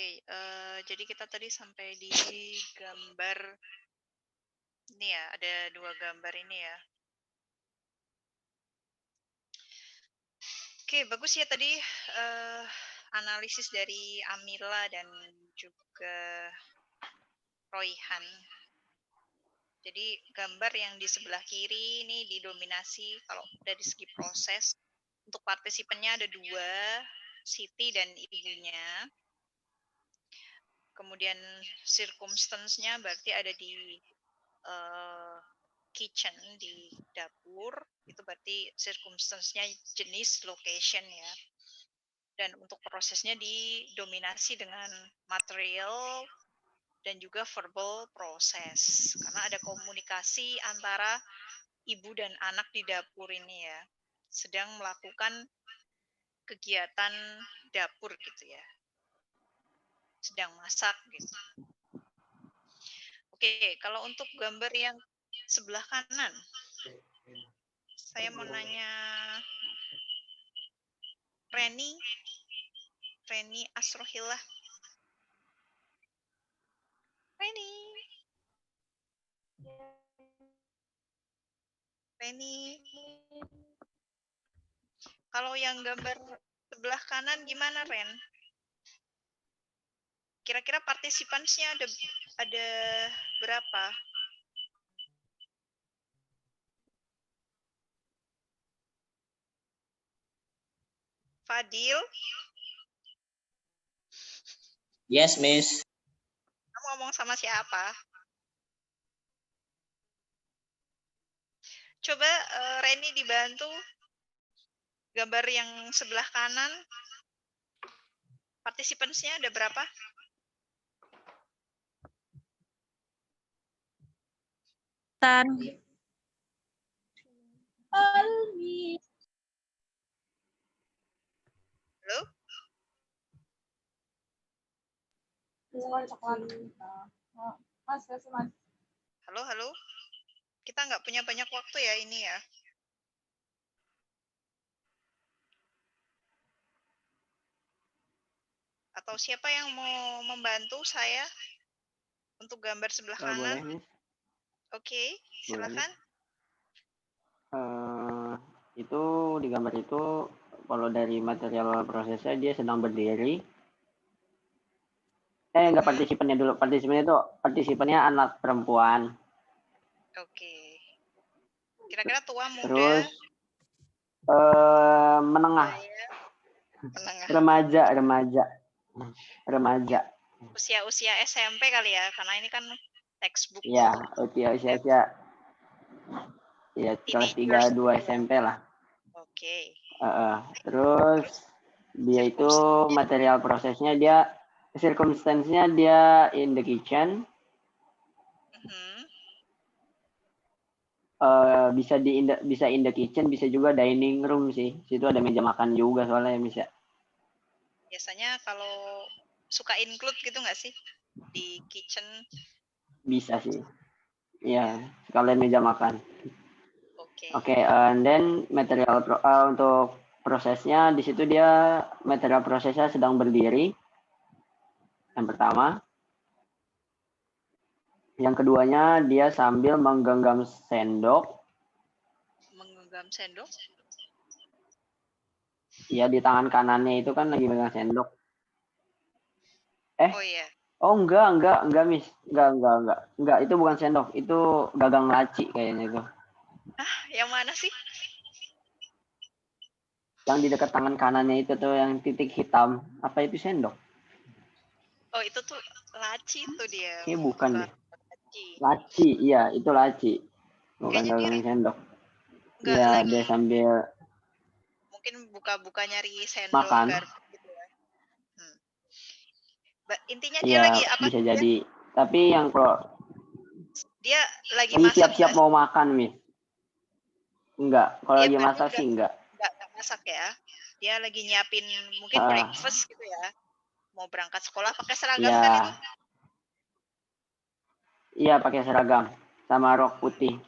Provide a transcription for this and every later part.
Oke, jadi kita tadi sampai di gambar ini ya, ada 2 gambar ini ya. Oke, bagus ya tadi, analisis dari Amila dan juga Royhan. Jadi gambar yang di sebelah kiri ini didominasi kalau dari segi proses, untuk partisipannya ada 2, Siti dan ibunya. Kemudian circumstance-nya berarti ada di kitchen, di dapur, itu berarti circumstance-nya jenis location ya. Dan untuk prosesnya didominasi dengan material dan juga verbal proses. Karena ada komunikasi antara ibu dan anak di dapur ini ya. Sedang melakukan kegiatan dapur gitu ya. Sedang masak gitu. Oke, kalau untuk gambar yang sebelah kanan, saya mau nanya Reni Asrohillah. Reni. Kalau yang gambar sebelah kanan gimana, Ren? Kira-kira partisipannya ada berapa? Fadil? Yes, Miss. Kamu ngomong sama siapa? Coba Reni dibantu gambar yang sebelah kanan. Partisipannya ada berapa? Halo? Halo? Kita nggak punya banyak waktu ya ini ya. Atau siapa yang mau membantu saya untuk gambar sebelah kanan? Boleh, Miss. Oke, silakan. Itu di gambar itu kalau dari material prosesnya dia sedang berdiri. Enggak, partisipannya dulu. Partisipannya anak perempuan. Oke. Kira-kira tua muda? Terus menengah. Menengah. Remaja. Usia SMP kali ya, karena ini kan textbook. Iya, usia. Ya, kelas 3-2 SMP lah. Oke. Terus dia itu material prosesnya dia circumstance-nya dia in the kitchen. Bisa in the kitchen, bisa juga dining room sih. Situ ada meja makan juga soalnya bisa. Biasanya kalau suka include gitu nggak sih di kitchen? Bisa sih. Iya, sekalian meja makan. Oke, and then material untuk prosesnya di situ dia material prosesnya sedang berdiri. Yang pertama. Yang keduanya dia sambil menggenggam sendok. Menggenggam sendok? Iya, di tangan kanannya itu kan lagi megang sendok. Oh iya. Oh enggak, Miss. Enggak, itu bukan sendok, itu gagang laci kayaknya itu. Yang mana sih? Yang di dekat tangan kanannya itu tuh yang titik hitam. Apa itu sendok? Oh, itu tuh laci tuh dia. Bukan deh. Laci, iya, itu laci. Bukan gagang sendok. Iya, dia sambil mungkin buka-buka nyari sendok makan. gitu ya. Intinya dia lagi apa? Bisa jadi. Tapi yang kalau dia lagi masak, siap-siap mau makan, Miss. Enggak, kalau lagi masak sih enggak. Enggak masak ya. Dia lagi nyiapin mungkin breakfast gitu ya. Mau berangkat sekolah pakai seragam kan itu? Iya, pakai seragam sama rok putih.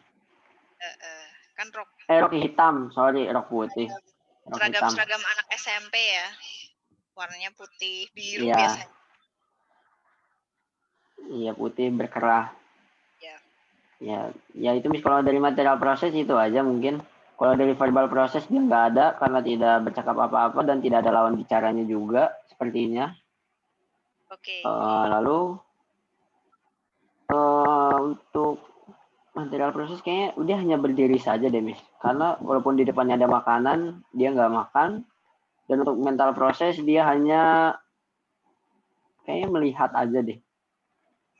Kan rok. Rok hitam, sorry, rok putih. Seragam anak SMP ya. Warnanya putih, biru biasanya. Iya, putih berkerah. Ya. Ya itu Miss, kalau dari material proses itu aja mungkin. Kalau dari verbal proses dia nggak ada karena tidak bercakap apa-apa dan tidak ada lawan bicaranya juga sepertinya. Oke. Lalu untuk material proses kayaknya dia hanya berdiri saja deh Miss. Karena walaupun di depannya ada makanan, dia nggak makan. Dan untuk mental proses dia hanya kayaknya melihat aja deh.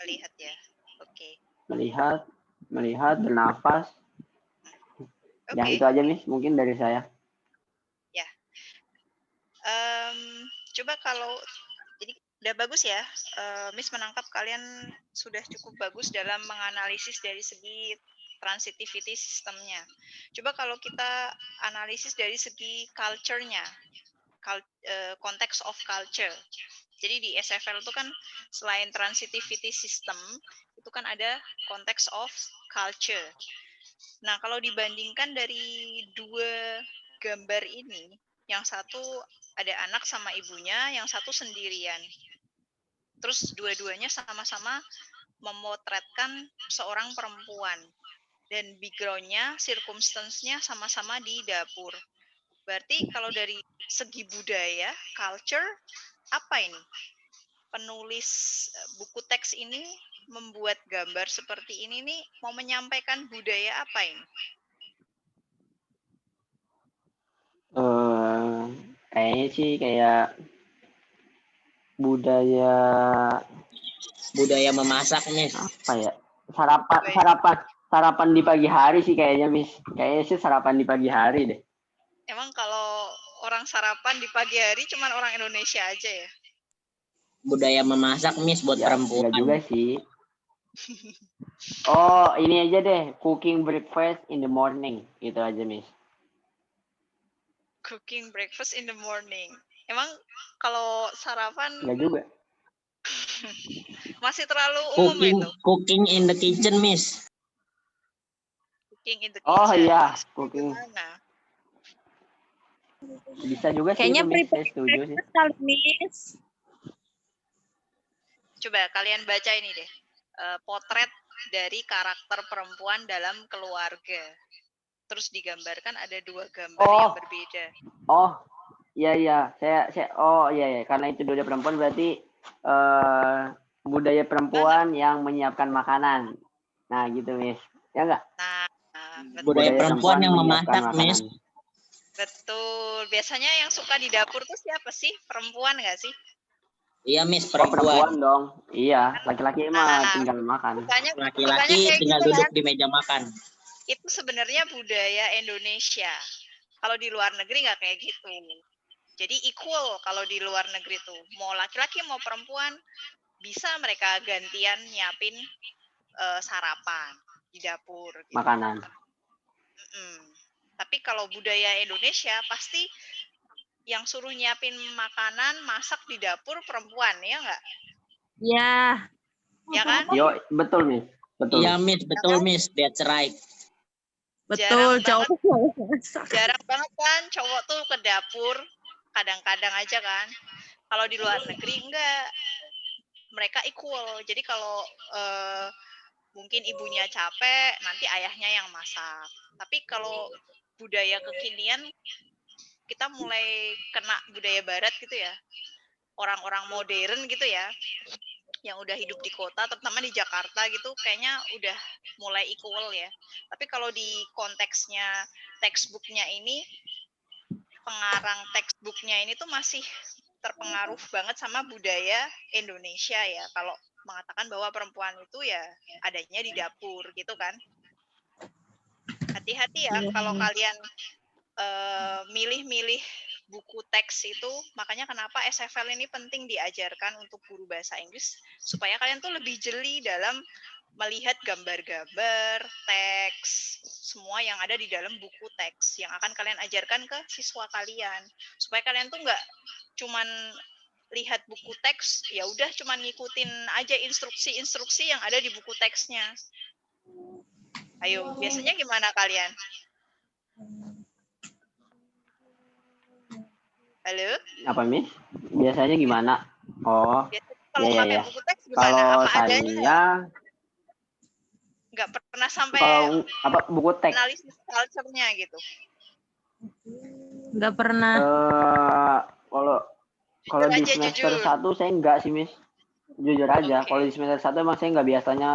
Melihat ya. Oke. Melihat, bernafas. Ya Oke. itu aja Miss, mungkin dari saya. Ya. Coba kalau jadi udah bagus ya, Miss menangkap kalian sudah cukup bagus dalam menganalisis dari segi transitivity sistemnya. Coba kalau kita analisis dari segi culture-nya, context of culture. Jadi di SFL itu kan selain transitivity system, itu kan ada context of culture. Nah, kalau dibandingkan dari dua gambar ini, yang satu ada anak sama ibunya, yang satu sendirian. Terus dua-duanya sama-sama memotretkan seorang perempuan. Dan background-nya, circumstance-nya sama-sama di dapur. Berarti kalau dari segi budaya, culture, apa ini? Penulis buku teks ini membuat gambar seperti ini nih mau menyampaikan budaya apa ini? Kayaknya sih kayak budaya memasak, Miss. apa ya? Sarapan di pagi hari sih kayaknya Miss. Kayaknya sih sarapan di pagi hari deh. Emang kalau orang sarapan di pagi hari cuman orang Indonesia aja ya? Budaya memasak, Miss, buat Ya, perempuan. enggak juga sih. Oh, ini aja deh, cooking breakfast in the morning. Gitu aja, Miss. Cooking breakfast in the morning. Emang kalau sarapan Enggak juga. masih terlalu umum itu. Cooking in the kitchen, Miss. Cooking in the kitchen. Oh iya, Maksudnya cooking. gimana? Bisa juga sih Kayaknya itu, Miss. Saya setuju sih. kali, Miss. Coba kalian baca ini deh. Potret dari karakter perempuan dalam keluarga. Terus digambarkan ada dua gambar yang berbeda. Oh, iya. Iya. Karena itu budaya perempuan berarti budaya perempuan yang menyiapkan makanan. Nah, gitu, Miss. Ya enggak? Nah, Budaya perempuan yang memasak, Miss. Betul. Biasanya yang suka di dapur tuh siapa sih? Perempuan nggak sih? Iya, Miss, perempuan dong. Iya, laki-laki mah tinggal makan. Laki-laki tinggal gitu, duduk kan? di meja makan. Itu sebenarnya budaya Indonesia. Kalau di luar negeri nggak kayak gitu. Jadi equal kalau di luar negeri tuh. Mau laki-laki mau perempuan bisa mereka gantian nyiapin sarapan di dapur. Gitu. Makanan. Tapi kalau budaya Indonesia pasti yang suruh nyiapin makanan, masak di dapur perempuan, ya nggak? Ya. Ya kan? Yo, betul, Miss. Betul. Iya, Miss, betul, Miss. That's right. Betul, jarang banget kan cowok tuh ke dapur, kadang-kadang aja kan. Kalau di luar negeri enggak, mereka equal. Jadi kalau mungkin ibunya capek, nanti ayahnya yang masak. Tapi kalau budaya kekinian, kita mulai kena budaya barat gitu ya. Orang-orang modern gitu ya, yang udah hidup di kota, terutama di Jakarta gitu, kayaknya udah mulai equal ya. Tapi kalau di konteksnya textbooknya ini, pengarang textbooknya ini tuh masih terpengaruh banget sama budaya Indonesia ya. Kalau mengatakan bahwa perempuan itu ya adanya di dapur gitu kan. Hati-hati ya kalau kalian milih-milih buku teks itu, makanya kenapa SFL ini penting diajarkan untuk guru bahasa Inggris supaya kalian tuh lebih jeli dalam melihat gambar-gambar, teks, semua yang ada di dalam buku teks yang akan kalian ajarkan ke siswa kalian. Supaya kalian tuh nggak cuman lihat buku teks, ya udah cuman ngikutin aja instruksi-instruksi yang ada di buku teksnya. Ayo, biasanya gimana kalian? Halo? Apa, Miss? Biasanya gimana? Oh. kalau Iya, pakai iya. buku teks gimana? Kalau Apa adanya? saya Nggak pernah sampai kalau buku teks analisis culture-nya gitu. Nggak pernah. kalau Jujur di aja, semester jujur. 1 saya enggak sih, Miss. Jujur aja, Oke. kalau di semester 1 emang saya enggak biasanya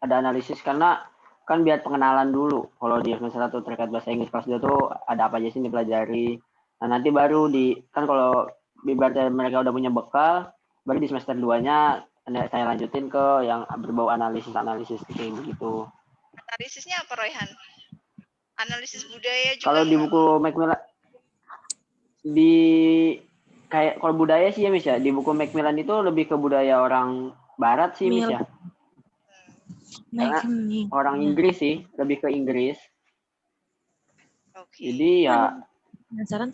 ada analisis karena kan biar pengenalan dulu. Kalau di semester 1 terkait bahasa Inggris kelas 2 tuh ada apa aja sih yang dipelajari. Nah, nanti baru kan kalau ibaratnya mereka udah punya bekal, baru di semester 2-nya saya lanjutin ke yang berbau analisis kayak begitu. Analisisnya apa, Royhan? Analisis budaya juga Kalau di enggak? buku Macmillan kayak kalau budaya sih ya, Miss ya. Di buku Macmillan itu lebih ke budaya orang barat sih, Miss ya. Karena orang Inggris sih, lebih ke Inggris. Oke. Jadi ya Penasaran?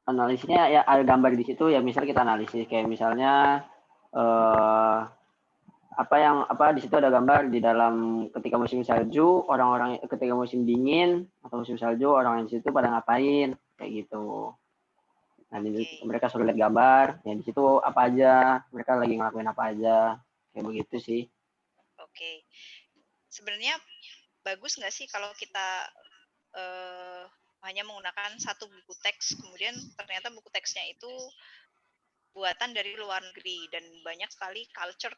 analisisnya ya ada gambar di situ ya, misal kita analisis kayak misalnya apa di situ ada gambar di dalam ketika musim salju, orang-orang ketika musim dingin atau musim salju orang di situ pada ngapain kayak gitu. Nah, mereka suruh lihat gambar, ya di situ apa aja, mereka lagi ngelakuin apa aja, kayak begitu sih. Oke. Sebenarnya bagus nggak sih kalau kita hanya menggunakan satu buku teks, kemudian ternyata buku teksnya itu buatan dari luar negeri dan banyak sekali culture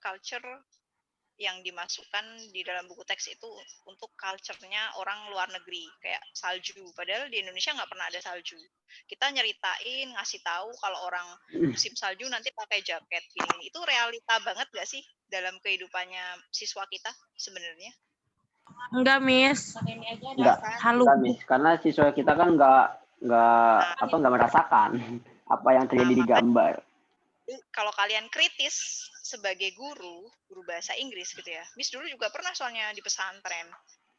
yang dimasukkan di dalam buku teks itu untuk culture-nya orang luar negeri, kayak salju. Padahal di Indonesia nggak pernah ada salju. Kita nyeritain, ngasih tahu kalau orang musim salju nanti pakai jaket gini. Itu realita banget nggak sih dalam kehidupannya siswa kita sebenarnya? Enggak, Miss. Enggak, Miss. Karena siswa kita kan nggak merasakan apa yang terjadi di gambar. Kalau kalian kritis sebagai guru bahasa Inggris gitu ya. Miss dulu juga pernah soalnya di pesantren.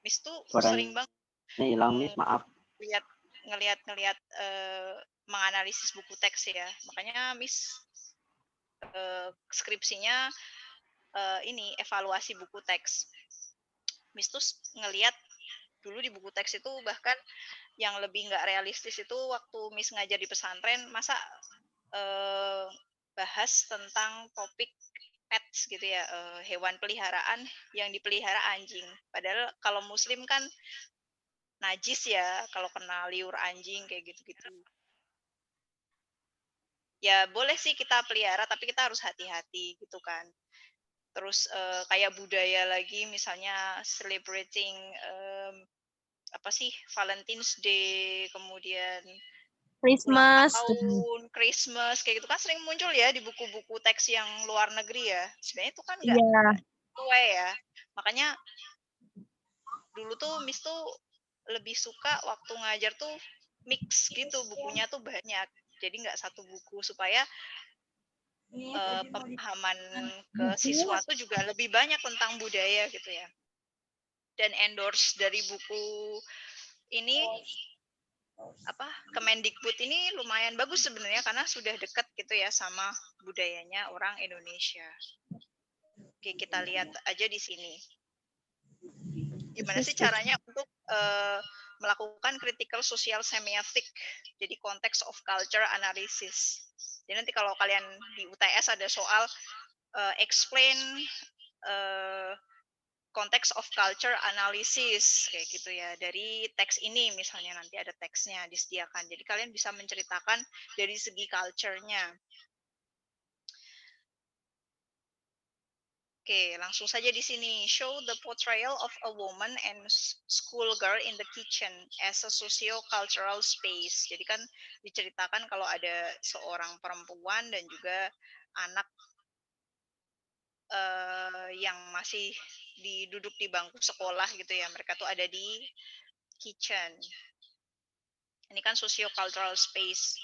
Miss tuh sering banget hilang, Miss, maaf. ngelihat menganalisis buku teks ya. Makanya Miss skripsinya ini evaluasi buku teks. Miss tuh ngelihat dulu di buku teks itu bahkan yang lebih nggak realistis itu waktu Miss ngajar di pesantren, masa bahas tentang topik pets gitu ya, hewan peliharaan yang dipelihara anjing. Padahal kalau Muslim kan najis ya kalau kena liur anjing kayak gitu-gitu. Ya boleh sih kita pelihara tapi kita harus hati-hati gitu kan. Terus kayak budaya lagi misalnya celebrating apa sih Valentine's Day, kemudian ulang Christmas. tahun, Christmas kayak gitu kan sering muncul ya di buku-buku teks yang luar negeri ya. Sebenarnya itu kan nggak sesuai ya. Makanya dulu tuh Miss tuh lebih suka waktu ngajar tuh mix gitu, bukunya tuh banyak. Jadi nggak satu buku supaya pemahaman ke siswa tuh juga lebih banyak tentang budaya gitu ya. Dan endorse dari buku ini Kemendikbud ini lumayan bagus sebenarnya karena sudah dekat gitu ya sama budayanya orang Indonesia. Oke, kita lihat aja di sini. Gimana sih caranya untuk melakukan critical social semiotic, jadi context of culture analysis. Jadi nanti kalau kalian di UTS ada soal explain context of culture analysis kayak gitu ya, dari teks ini misalnya nanti ada teksnya disediakan, jadi kalian bisa menceritakan dari segi culture-nya. Oke, langsung saja di sini. Show the portrayal of a woman and schoolgirl in the kitchen as a socio-cultural space. Jadi kan diceritakan kalau ada seorang perempuan dan juga anak yang masih duduk di bangku sekolah gitu ya. Mereka tuh ada di kitchen. Ini kan socio-cultural space.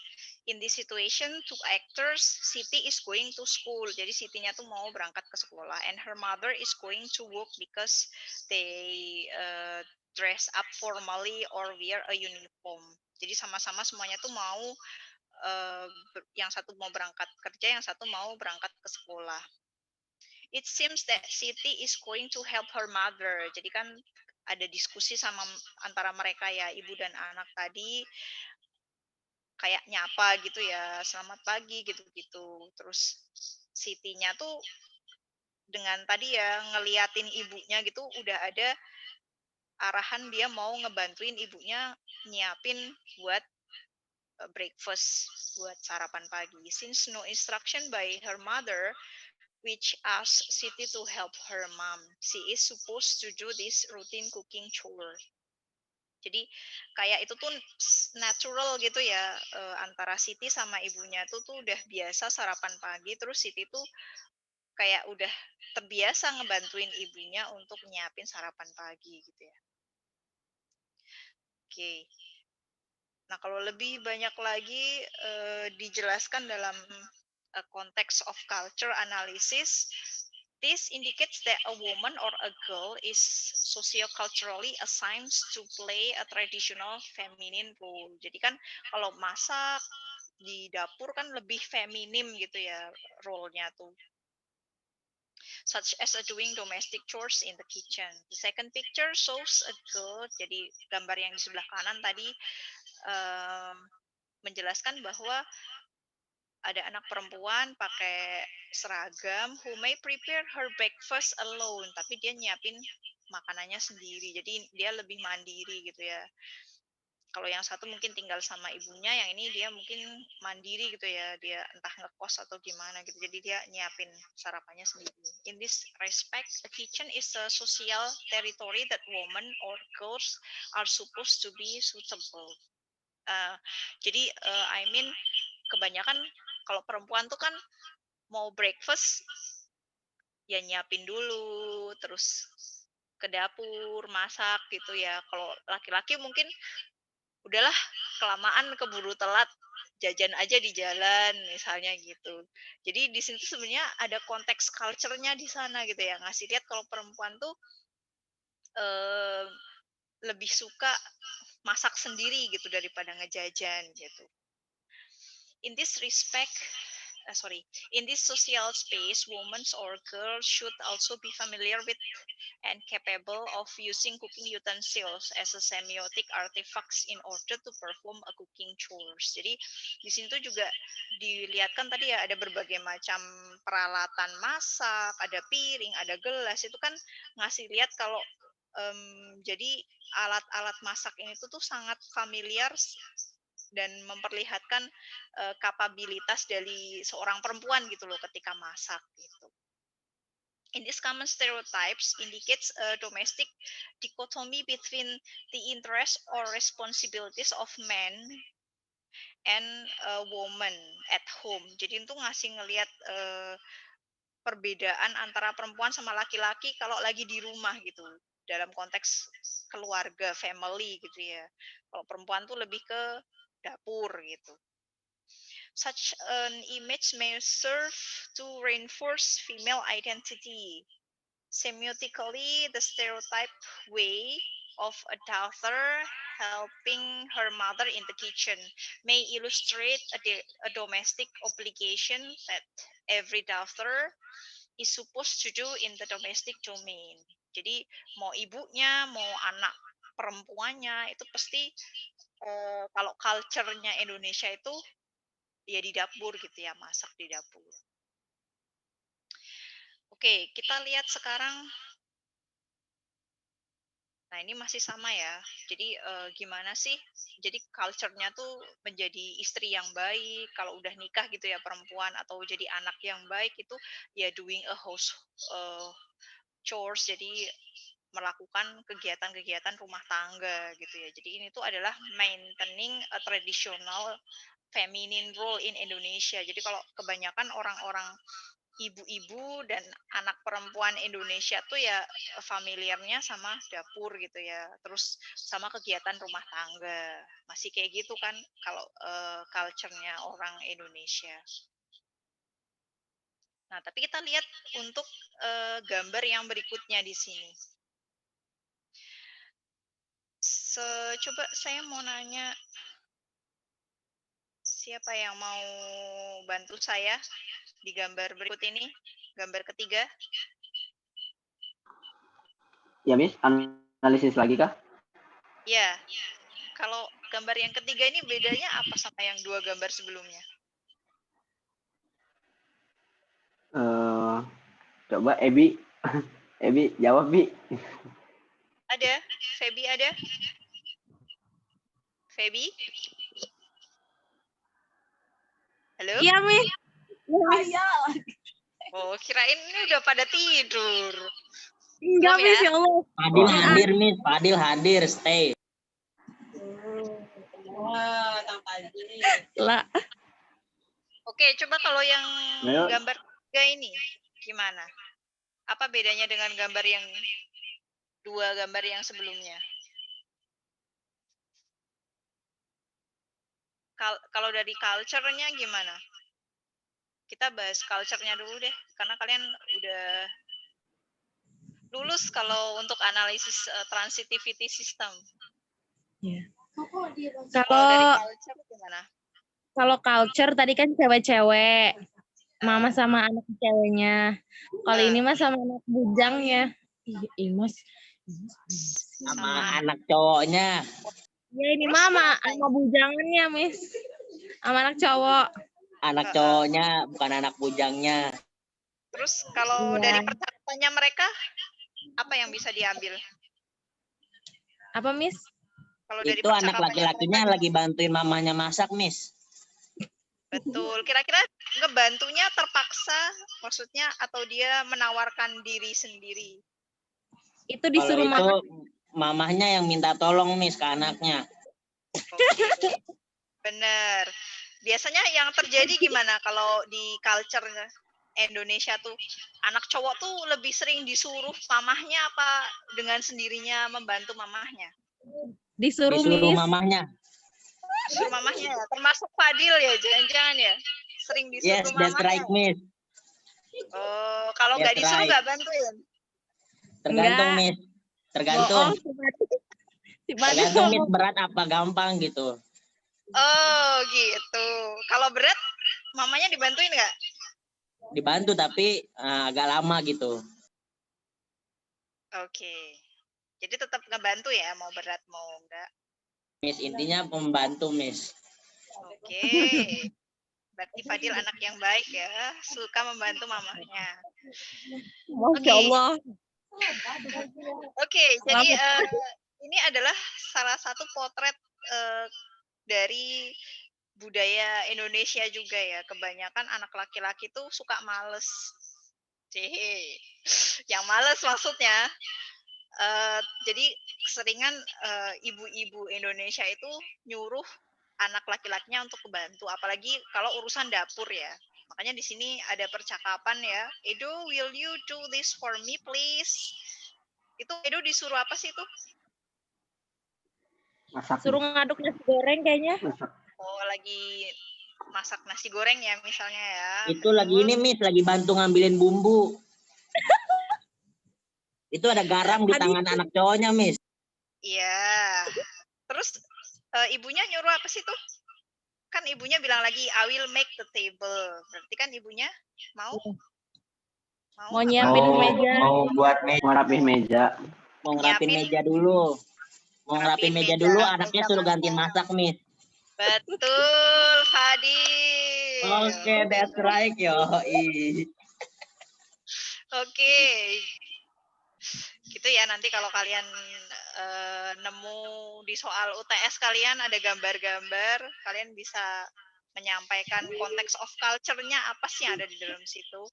In this situation, two actors, Siti is going to school. Jadi Sitinya tuh mau berangkat ke sekolah, and her mother is going to work because they dress up formally or wear a uniform. Jadi sama-sama semuanya tuh mau yang satu mau berangkat kerja, yang satu mau berangkat ke sekolah. It seems that Siti is going to help her mother. Jadi kan ada diskusi sama antara mereka ya, ibu dan anak tadi. Kayak nyapa gitu ya, selamat pagi gitu-gitu. Terus Siti-nya tuh dengan tadi ya ngeliatin ibunya gitu udah ada arahan dia mau ngebantuin ibunya nyiapin buat breakfast, buat sarapan pagi. Since no instruction by her mother, which asks Siti to help her mom, she is supposed to do this routine cooking chore. Jadi kayak itu tuh natural gitu ya, antara Siti sama ibunya tuh udah biasa sarapan pagi, terus Siti tuh kayak udah terbiasa ngebantuin ibunya untuk nyiapin sarapan pagi gitu ya. Oke. Nah, kalau lebih banyak lagi dijelaskan dalam konteks of culture analysis, this indicates that a woman or a girl is socioculturally assigned to play a traditional feminine role. Jadi kan kalau masak di dapur kan lebih feminim gitu ya role-nya tuh. Such as doing domestic chores in the kitchen. The second picture shows a girl, jadi gambar yang di sebelah kanan tadi menjelaskan bahwa ada anak perempuan pakai seragam who may prepare her breakfast alone, tapi dia nyiapin makanannya sendiri. Jadi dia lebih mandiri gitu ya. Kalau yang satu mungkin tinggal sama ibunya, yang ini dia mungkin mandiri gitu ya, dia entah ngekos atau gimana gitu. Jadi dia nyiapin sarapannya sendiri. In this respect, a kitchen is a social territory that women or girls are supposed to be suitable. Jadi I mean kebanyakan kalau perempuan tuh kan mau breakfast ya nyiapin dulu, terus ke dapur masak gitu ya. Kalau laki-laki mungkin udahlah kelamaan keburu telat, jajan aja di jalan misalnya gitu. Jadi di sini tuh sebenarnya ada konteks culture-nya di sana gitu ya, ngasih lihat kalau perempuan tuh lebih suka masak sendiri gitu daripada ngejajan gitu. In this respect, in this social space, women or girls should also be familiar with and capable of using cooking utensils as a semiotic artifacts in order to perform a cooking chores. Jadi di sini tuh juga dilihatkan tadi ya ada berbagai macam peralatan masak, ada piring, ada gelas, itu kan ngasih lihat kalau jadi alat-alat masak ini tuh sangat familiar dan memperlihatkan kapabilitas dari seorang perempuan gitu loh ketika masak gitu. In this common stereotypes indicates a domestic dichotomy between the interests or responsibilities of men and a woman at home. Jadi itu ngasih ngelihat perbedaan antara perempuan sama laki-laki kalau lagi di rumah gitu. Dalam konteks keluarga, family gitu ya. Kalau perempuan tuh lebih ke dapur gitu. Such an image may serve to reinforce female identity. Semiotically, the stereotype way of a daughter helping her mother in the kitchen may illustrate a domestic obligation that every daughter is supposed to do in the domestic domain. Jadi mau ibunya, mau anak perempuannya itu pasti kalau culture-nya Indonesia itu ya di dapur gitu ya, masak di dapur. Oke, kita lihat sekarang. Nah, ini masih sama ya. Jadi gimana sih? Jadi culture-nya tuh menjadi istri yang baik, kalau udah nikah gitu ya perempuan, atau jadi anak yang baik itu ya doing a house chores, jadi melakukan kegiatan-kegiatan rumah tangga gitu ya. Jadi ini tuh adalah maintaining a traditional feminine role in Indonesia. Jadi kalau kebanyakan orang-orang ibu-ibu dan anak perempuan Indonesia tuh ya familiarnya sama dapur gitu ya. Terus sama kegiatan rumah tangga. Masih kayak gitu kan kalau culture-nya orang Indonesia. Nah, tapi kita lihat untuk gambar yang berikutnya di sini. Coba saya mau nanya, siapa yang mau bantu saya di gambar berikut ini? Gambar ketiga. Ya, Miss, analisis lagi kah? Ya, kalau gambar yang ketiga ini bedanya apa sama yang dua gambar sebelumnya? Coba Ebi. Ebi jawab, Bi. Ada? Feby ada? Feby? Halo? Iya, Miss. Iya. Oh, kirain ini udah pada tidur. Enggak, Belum Miss, ya? ya Allah. Fadil Wah. hadir, Miss. Fadil hadir, stay. Lah, Oke, coba kalau yang Ayo. gambar 3 ini gimana? Apa bedanya dengan gambar yang 2 gambar yang sebelumnya? Kalau dari culture-nya gimana? Kita bahas culture-nya dulu deh, karena kalian udah lulus kalau untuk analisis transitivity system. Kalau dari kalau culture gimana? kalau culture tadi kan cewek-cewek. Mama sama anak ceweknya. Kalau ini mah sama anak bujangnya. Ih, Mas. Sama anak cowoknya. Ya ini Terus mama kenapa? sama bujangannya, Miss. Sama anak cowok. Anak cowoknya, bukan anak bujangnya. Terus kalau Iya. dari percakapannya mereka, apa yang bisa diambil? Apa, Miss? Kalau dari Itu anak percakapannya laki-lakinya mereka, lagi bantuin mamanya masak, Miss. betul. Kira-kira ngebantunya terpaksa, maksudnya atau dia menawarkan diri sendiri? Itu Kalau disuruh itu mama. mamahnya yang minta tolong, Miss, ke anaknya. Oke. Bener. Biasanya yang terjadi gimana kalau di culture Indonesia tuh? Anak cowok tuh lebih sering disuruh mamahnya apa dengan sendirinya membantu mamahnya? Disuruh, Disuruh Miss. mamahnya. Disuruh mamahnya ya? Termasuk Fadil ya, jangan-jangan ya? Sering Yes, disuruh that's mamahnya. right, Miss. Oh, kalau nggak That's disuruh right. nggak bantuin? Tergantung, Enggak. Miss. Tergantung. Bohong, si Badil Tergantung, Miss, ngomong. berat apa gampang gitu. Oh, gitu. Kalau berat, mamanya dibantuin nggak? Dibantu, tapi agak lama gitu. Oke. Jadi tetap ngebantu ya, mau berat mau enggak. Miss, intinya pembantu, Miss. Oke. Berarti Fadil anak yang baik ya, suka membantu mamahnya. Masya Allah. Oke, jadi ini adalah salah satu potret dari budaya Indonesia juga ya. Kebanyakan anak laki-laki tuh suka males. Cehe. Yang males maksudnya. Jadi keseringan ibu-ibu Indonesia itu nyuruh anak laki-lakinya untuk membantu, apalagi kalau urusan dapur ya. Makanya di sini ada percakapan ya. Edo, will you do this for me please? Itu Edo disuruh apa sih itu? Masak. Suruh ngaduk nasi goreng kayaknya. Masak. Oh, lagi masak nasi goreng ya misalnya ya. Itu lagi ini, Miss, lagi bantu ngambilin bumbu. Itu ada garam di tangan anak cowoknya, Miss. Iya. Terus ibunya nyuruh apa sih tuh? Kan ibunya bilang lagi, I will make the table. Berarti kan ibunya mau? Mau nyiapin meja. Mau buat meja. Mau rapih meja. Mau ngerapin Nyiapin. meja dulu. Mau ngerapin meja dulu, anaknya suruh gantiin masak, Miss. Betul, Fadil. Oke, that's right, yoi. Oke. Gitu ya, nanti kalau kalian nemu di soal UTS kalian ada gambar-gambar, kalian bisa menyampaikan konteks of culture-nya apa sih yang ada di dalam situ.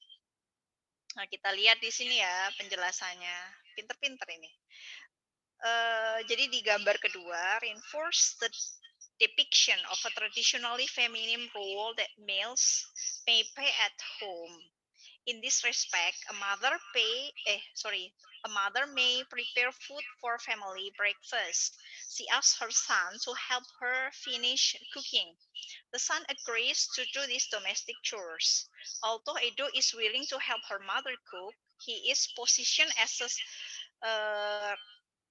Nah, kita lihat di sini ya penjelasannya. Pinter-pinter ini. Jadi di gambar kedua, reinforce the depiction of a traditionally feminine role that males may play at home. In this respect, a mother may prepare food for family breakfast. She asks her son to help her finish cooking. The son agrees to do these domestic chores. Although Edo is willing to help her mother cook, he is positioned as a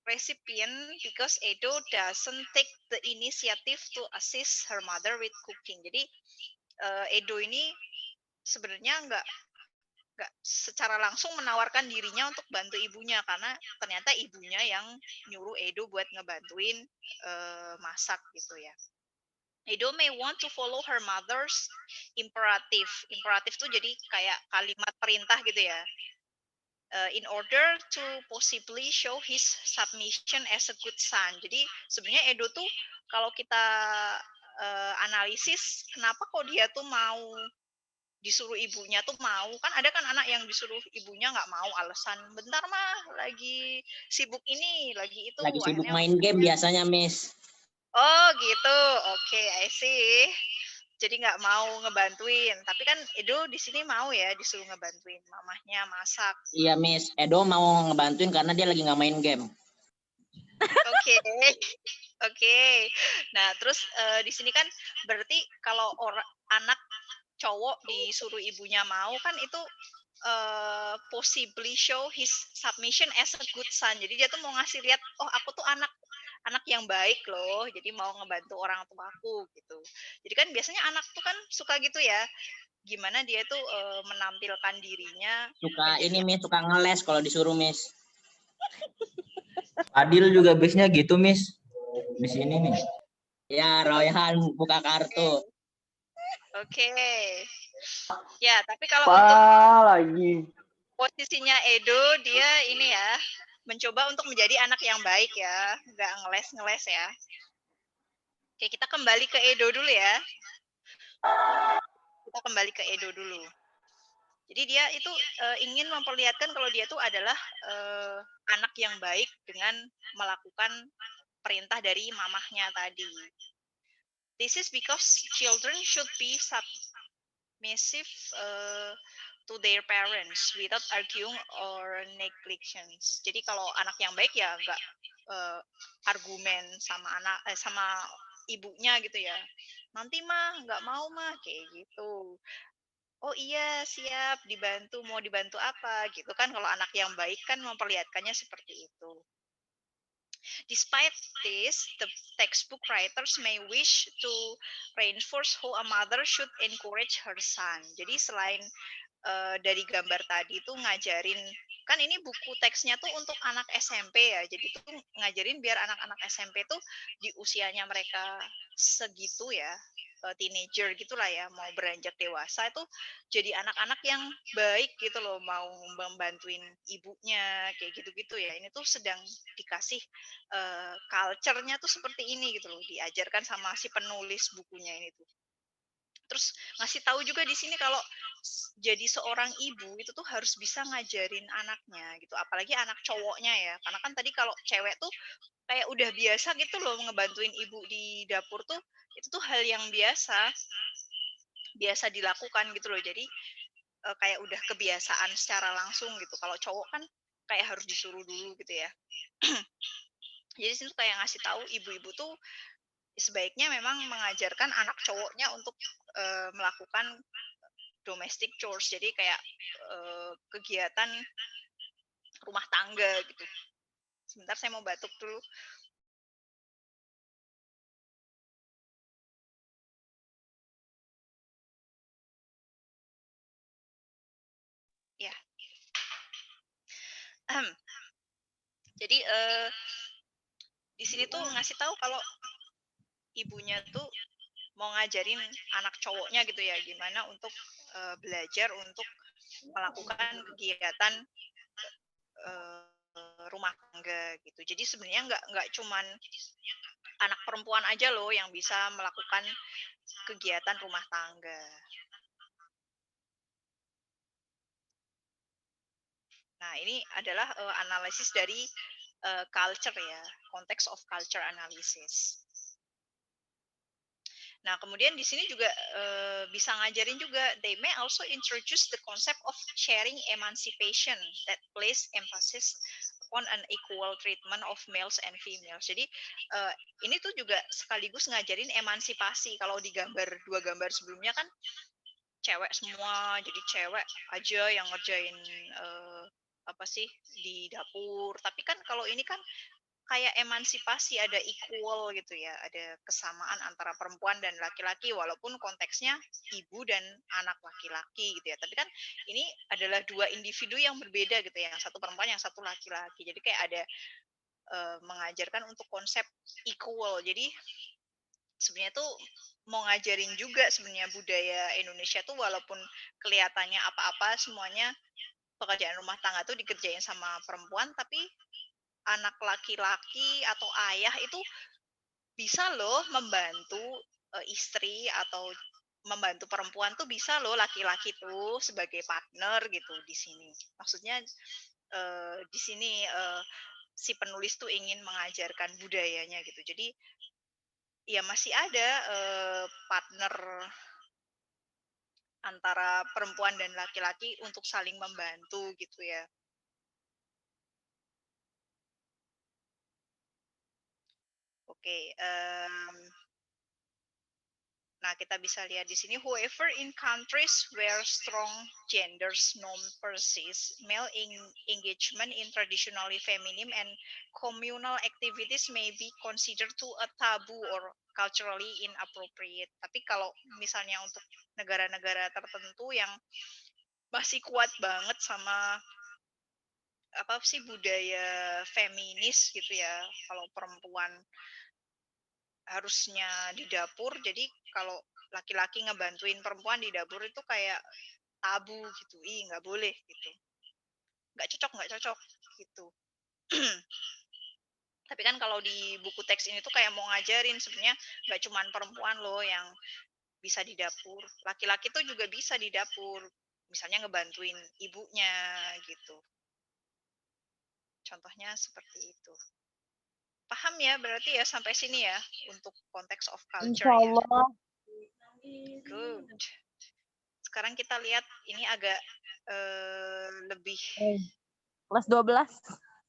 recipient because Edo doesn't take the initiative to assist her mother with cooking. Jadi Edo ini sebenarnya nggak secara langsung menawarkan dirinya untuk bantu ibunya karena ternyata ibunya yang nyuruh Edo buat ngebantuin masak gitu ya. Edo may want to follow her mother's imperative. Imperative tuh jadi kayak kalimat perintah gitu ya. in order to possibly show his submission as a good son. Jadi sebenarnya Edo tuh kalau kita analisis kenapa kok dia tuh mau disuruh ibunya tuh mau, kan ada kan anak yang disuruh ibunya nggak mau, alasan bentar mah lagi sibuk ini lagi itu, Lagi sibuk akhirnya main game biasanya, Miss. oh gitu, oke, I see. Jadi nggak mau ngebantuin, tapi kan Edo di sini mau ya disuruh ngebantuin mamahnya masak. Iya, Miss. Edo mau ngebantuin karena dia lagi nggak main game. Oke, oke. Nah, terus di sini kan berarti kalau anak cowok disuruh ibunya mau kan itu possibly show his submission as a good son. Jadi dia tuh mau ngasih lihat, oh aku tuh anak yang baik loh. Jadi mau ngebantu orang tuaku gitu. Jadi kan biasanya anak tuh kan suka gitu ya. Gimana dia tuh menampilkan dirinya Suka menjadi ini, Miss. Suka ngeles kalau disuruh, Miss. Adil juga biasanya gitu, Miss. Di sini nih. Ya, Royhan buka kartu. Oke. Ya, tapi kalau Apa untuk lagi? posisinya Edo, dia ini ya, mencoba untuk menjadi anak yang baik ya, nggak ngeles-ngeles ya. Oke, kita kembali ke Edo dulu ya. Kita kembali ke Edo dulu. Jadi dia itu ingin memperlihatkan kalau dia itu adalah anak yang baik dengan melakukan perintah dari mamahnya tadi. This is because children should be submissive to their parents without arguing or neglections. Jadi kalau anak yang baik ya nggak argumen sama sama ibunya gitu ya. Nanti mah nggak mau mah kayak gitu. Oh iya siap dibantu, mau dibantu apa gitu kan, kalau anak yang baik kan memperlihatkannya seperti itu. Despite this, the textbook writers may wish to reinforce how a mother should encourage her son. Jadi selain dari gambar tadi tuh ngajarin, kan ini buku teksnya tuh untuk anak SMP ya, jadi tuh ngajarin biar anak-anak SMP tuh di usianya mereka segitu ya, teenager gitulah ya, mau beranjak dewasa itu jadi anak-anak yang baik gitu loh, mau membantuin ibunya kayak gitu-gitu ya. Ini tuh sedang dikasih culture-nya tuh seperti ini gitu loh, diajarkan sama si penulis bukunya ini tuh. Terus ngasih tahu juga di sini kalau jadi seorang ibu itu tuh harus bisa ngajarin anaknya gitu, apalagi anak cowoknya ya. Karena kan tadi kalau cewek tuh kayak udah biasa gitu loh ngebantuin ibu di dapur tuh, itu tuh hal yang biasa dilakukan gitu loh. Jadi kayak udah kebiasaan secara langsung gitu. Kalau cowok kan kayak harus disuruh dulu gitu ya. Jadi sini kayak ngasih tahu ibu-ibu tuh sebaiknya memang mengajarkan anak cowoknya untuk melakukan domestic chores, jadi kayak kegiatan rumah tangga gitu. Sebentar saya mau batuk dulu. Ya. Jadi di sini tuh ngasih tahu kalau ibunya tuh mau ngajarin anak cowoknya gitu ya, gimana untuk belajar untuk melakukan kegiatan rumah tangga gitu. Jadi sebenarnya nggak cuman anak perempuan aja loh yang bisa melakukan kegiatan rumah tangga. Nah, ini adalah analisis dari culture ya, konteks of culture analysis. Nah, kemudian di sini juga bisa ngajarin juga, they may also introduce the concept of sharing emancipation that place emphasis on an equal treatment of males and females. Jadi ini tuh juga sekaligus ngajarin emansipasi. Kalau di dua gambar sebelumnya kan cewek semua, jadi cewek aja yang ngerjain apa sih di dapur. Tapi kan kalau ini kan kayak emansipasi, ada equal gitu ya, ada kesamaan antara perempuan dan laki-laki walaupun konteksnya ibu dan anak laki-laki gitu ya. Tapi kan ini adalah dua individu yang berbeda gitu ya, yang satu perempuan, yang satu laki-laki. Jadi kayak ada mengajarkan untuk konsep equal. Jadi sebenarnya tuh mau ngajarin juga sebenarnya budaya Indonesia tuh walaupun kelihatannya apa-apa semuanya pekerjaan rumah tangga tuh dikerjain sama perempuan, tapi anak laki-laki atau ayah itu bisa loh membantu istri atau membantu perempuan tuh bisa loh laki-laki tuh sebagai partner gitu di sini. Maksudnya di sini si penulis tuh ingin mengajarkan budayanya gitu. Jadi ya masih ada partner antara perempuan dan laki-laki untuk saling membantu gitu ya. Oke, nah kita bisa lihat di sini, however in countries where strong gender norm persist, male engagement in traditionally feminine and communal activities may be considered to a taboo or culturally inappropriate. Tapi kalau misalnya untuk negara-negara tertentu yang masih kuat banget sama apa sih budaya feminis gitu ya, kalau perempuan harusnya di dapur, jadi kalau laki-laki ngebantuin perempuan di dapur itu kayak tabu gitu, ih nggak boleh gitu, nggak cocok gitu. Tapi kan kalau di buku teks ini tuh kayak mau ngajarin sebenarnya nggak cuman perempuan loh yang bisa di dapur, laki-laki tuh juga bisa di dapur, misalnya ngebantuin ibunya gitu. Contohnya seperti itu. Paham ya berarti ya sampai sini ya untuk konteks of culture ya. Insyaallah. Good. Sekarang kita lihat ini agak lebih Kelas 12.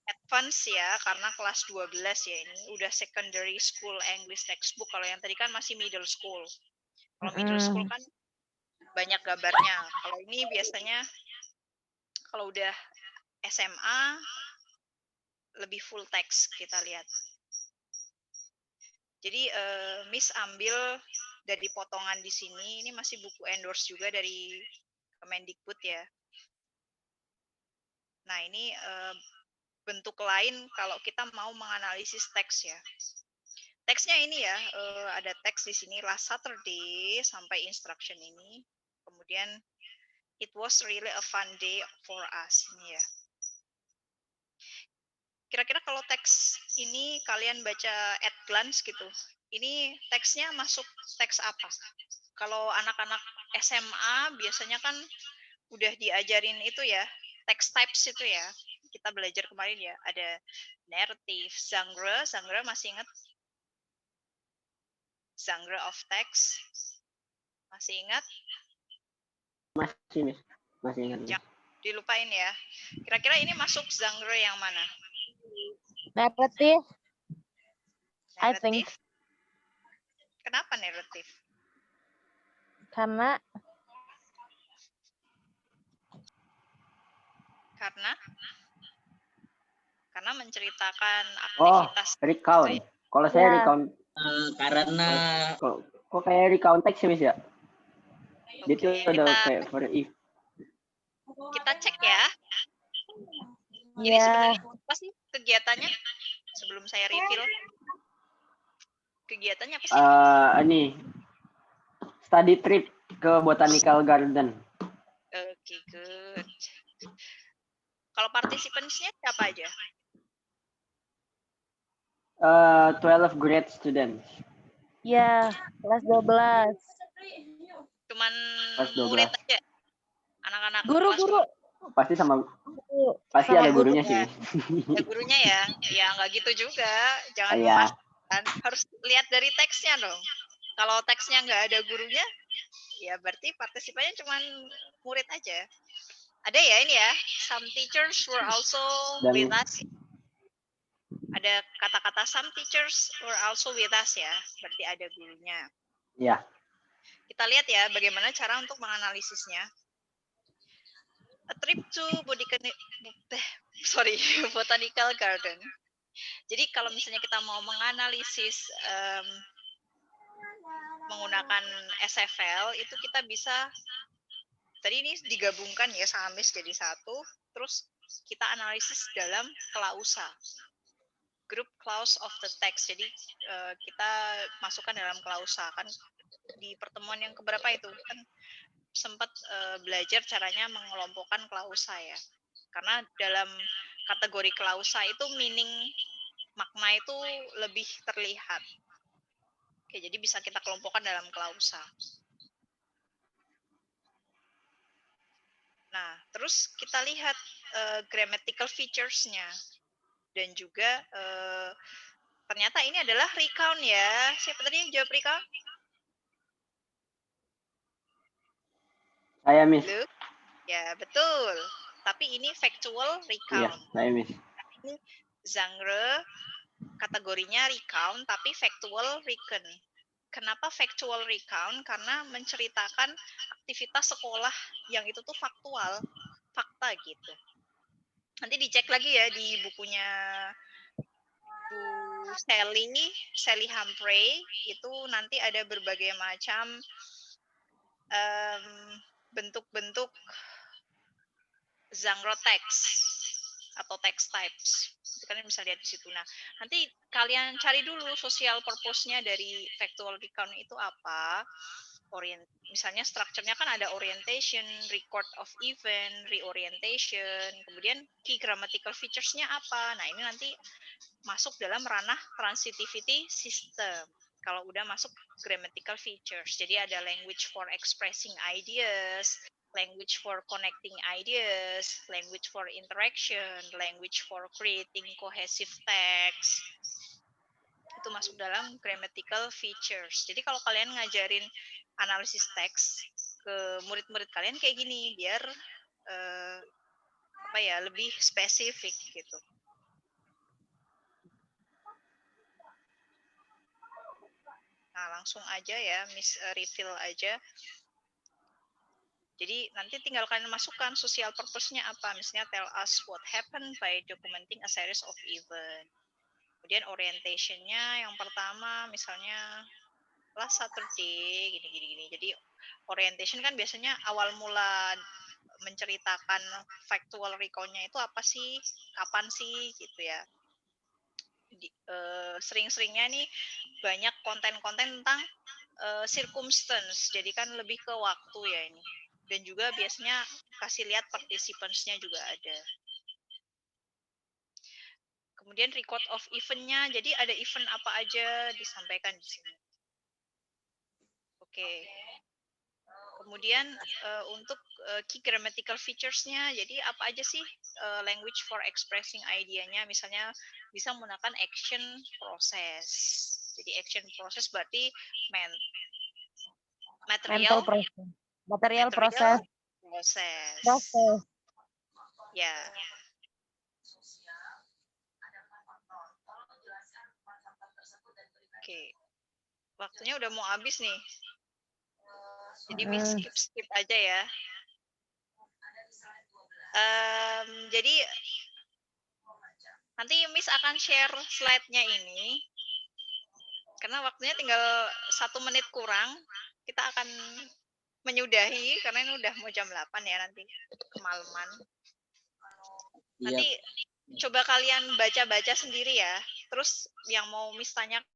advance ya, karena kelas 12 ya, ini udah secondary school English textbook. Kalau yang tadi kan masih middle school. Kalau middle school kan banyak gambarnya. Kalau ini biasanya kalau udah SMA lebih full text kita lihat. Jadi Miss ambil dari potongan di sini, ini masih buku endorse juga dari Kemendikbud ya. Nah ini bentuk lain kalau kita mau menganalisis teks ya. Teksnya ini ya, ada teks di sini last Saturday sampai instruction ini. Kemudian it was really a fun day for us ini ya. Kira-kira kalau teks ini kalian baca at glance gitu, ini teksnya masuk teks apa? Kalau anak-anak SMA biasanya kan udah diajarin itu ya, text types itu ya. Kita belajar kemarin ya, ada narrative, genre masih ingat? Genre of text, masih ingat? Masih ingat. Jangan dilupain ya. Kira-kira ini masuk genre yang mana? Narrative. I think. Kenapa narrative? Karena menceritakan aktivitas. Recount. Gitu ya. Kalau saya recount Karena kok kayak recount teks ya, Miss ya? Itu ada kayak for if. Kita cek ya. Ini ya sebenarnya apa sih kegiatannya? Sebelum saya reveal. Kegiatannya apa sih? Ini study trip ke botanical garden. Oke, good. Kalau participants-nya siapa aja? 12 grade students. ya kelas 12. Cuman Kelas 12. murid aja? Anak-anak Guru. Pasti sama Sama ada gurunya gurunya. sih. Ada gurunya ya? Ya nggak gitu juga. Jangan Iya. memaksakan. Harus lihat dari teksnya dong. Kalau teksnya nggak ada gurunya, ya berarti partisipannya cuma murid aja. Ada ya ini ya. Some teachers were also with us. Ada kata-kata some teachers were also with us ya. Berarti ada gurunya. Iya. Kita lihat ya bagaimana cara untuk menganalisisnya. A trip to botanical garden. Jadi kalau misalnya kita mau menganalisis menggunakan SFL, itu kita bisa, tadi ini digabungkan ya sama Miss jadi satu, terus kita analisis dalam klausa. Group clause of the text. Jadi kita masukkan dalam klausa. Kan di pertemuan yang keberapa itu kan sempat belajar caranya mengelompokkan klausa ya. Karena dalam kategori klausa itu meaning makna itu lebih terlihat. Oke, jadi bisa kita kelompokkan dalam klausa. Nah, terus kita lihat grammatical features-nya. Dan juga ternyata ini adalah recount ya. Siapa tadi yang jawab recount? Saya, Miss. Lu? Ya, betul. Tapi ini factual Iya, recount. saya, Miss. Ini genre kategorinya recount tapi factual recount. Kenapa factual recount? Karena menceritakan aktivitas sekolah yang itu tuh faktual, fakta gitu. Nanti dicek lagi ya di bukunya Bu Sally Humphrey, itu nanti ada berbagai macam bentuk-bentuk genre text atau text types. Kalian bisa lihat di situ. Nah, nanti kalian cari dulu social purpose-nya dari factual recount itu apa. Misalnya strukturnya kan ada orientation, record of event, reorientation, kemudian key grammatical features-nya apa. Nah, ini nanti masuk dalam ranah transitivity system. Kalau udah masuk grammatical features. Jadi ada language for expressing ideas, language for connecting ideas, language for interaction, language for creating cohesive text. Itu masuk dalam grammatical features. Jadi kalau kalian ngajarin analisis teks ke murid-murid kalian kayak gini, biar lebih spesifik gitu. Nah, langsung aja ya, Miss refill aja. Jadi nanti tinggal kalian masukkan social purpose-nya apa. Misalnya tell us what happened by documenting a series of event. Kemudian orientation-nya yang pertama misalnya last Saturday gini. Jadi orientation kan biasanya awal mula menceritakan factual recount-nya itu apa sih, kapan sih gitu ya. Sering-seringnya nih banyak konten-konten tentang circumstance, jadi kan lebih ke waktu ya ini. Dan juga biasanya kasih lihat participants-nya juga ada. Kemudian record of event-nya, jadi ada event apa aja disampaikan di sini. Oke. Kemudian untuk key grammatical features-nya, jadi apa aja sih language for expressing idea-nya, misalnya bisa menggunakan action process. Jadi action process berarti material proses. Ya. Oke. Waktunya udah mau habis nih. Jadi skip aja ya. Jadi nanti Miss akan share slide-nya ini. Karena waktunya tinggal 1 menit kurang. Kita akan menyudahi karena ini udah mau jam 8 ya nanti kemalaman. Nanti coba kalian baca-baca sendiri ya. Terus yang mau Miss tanya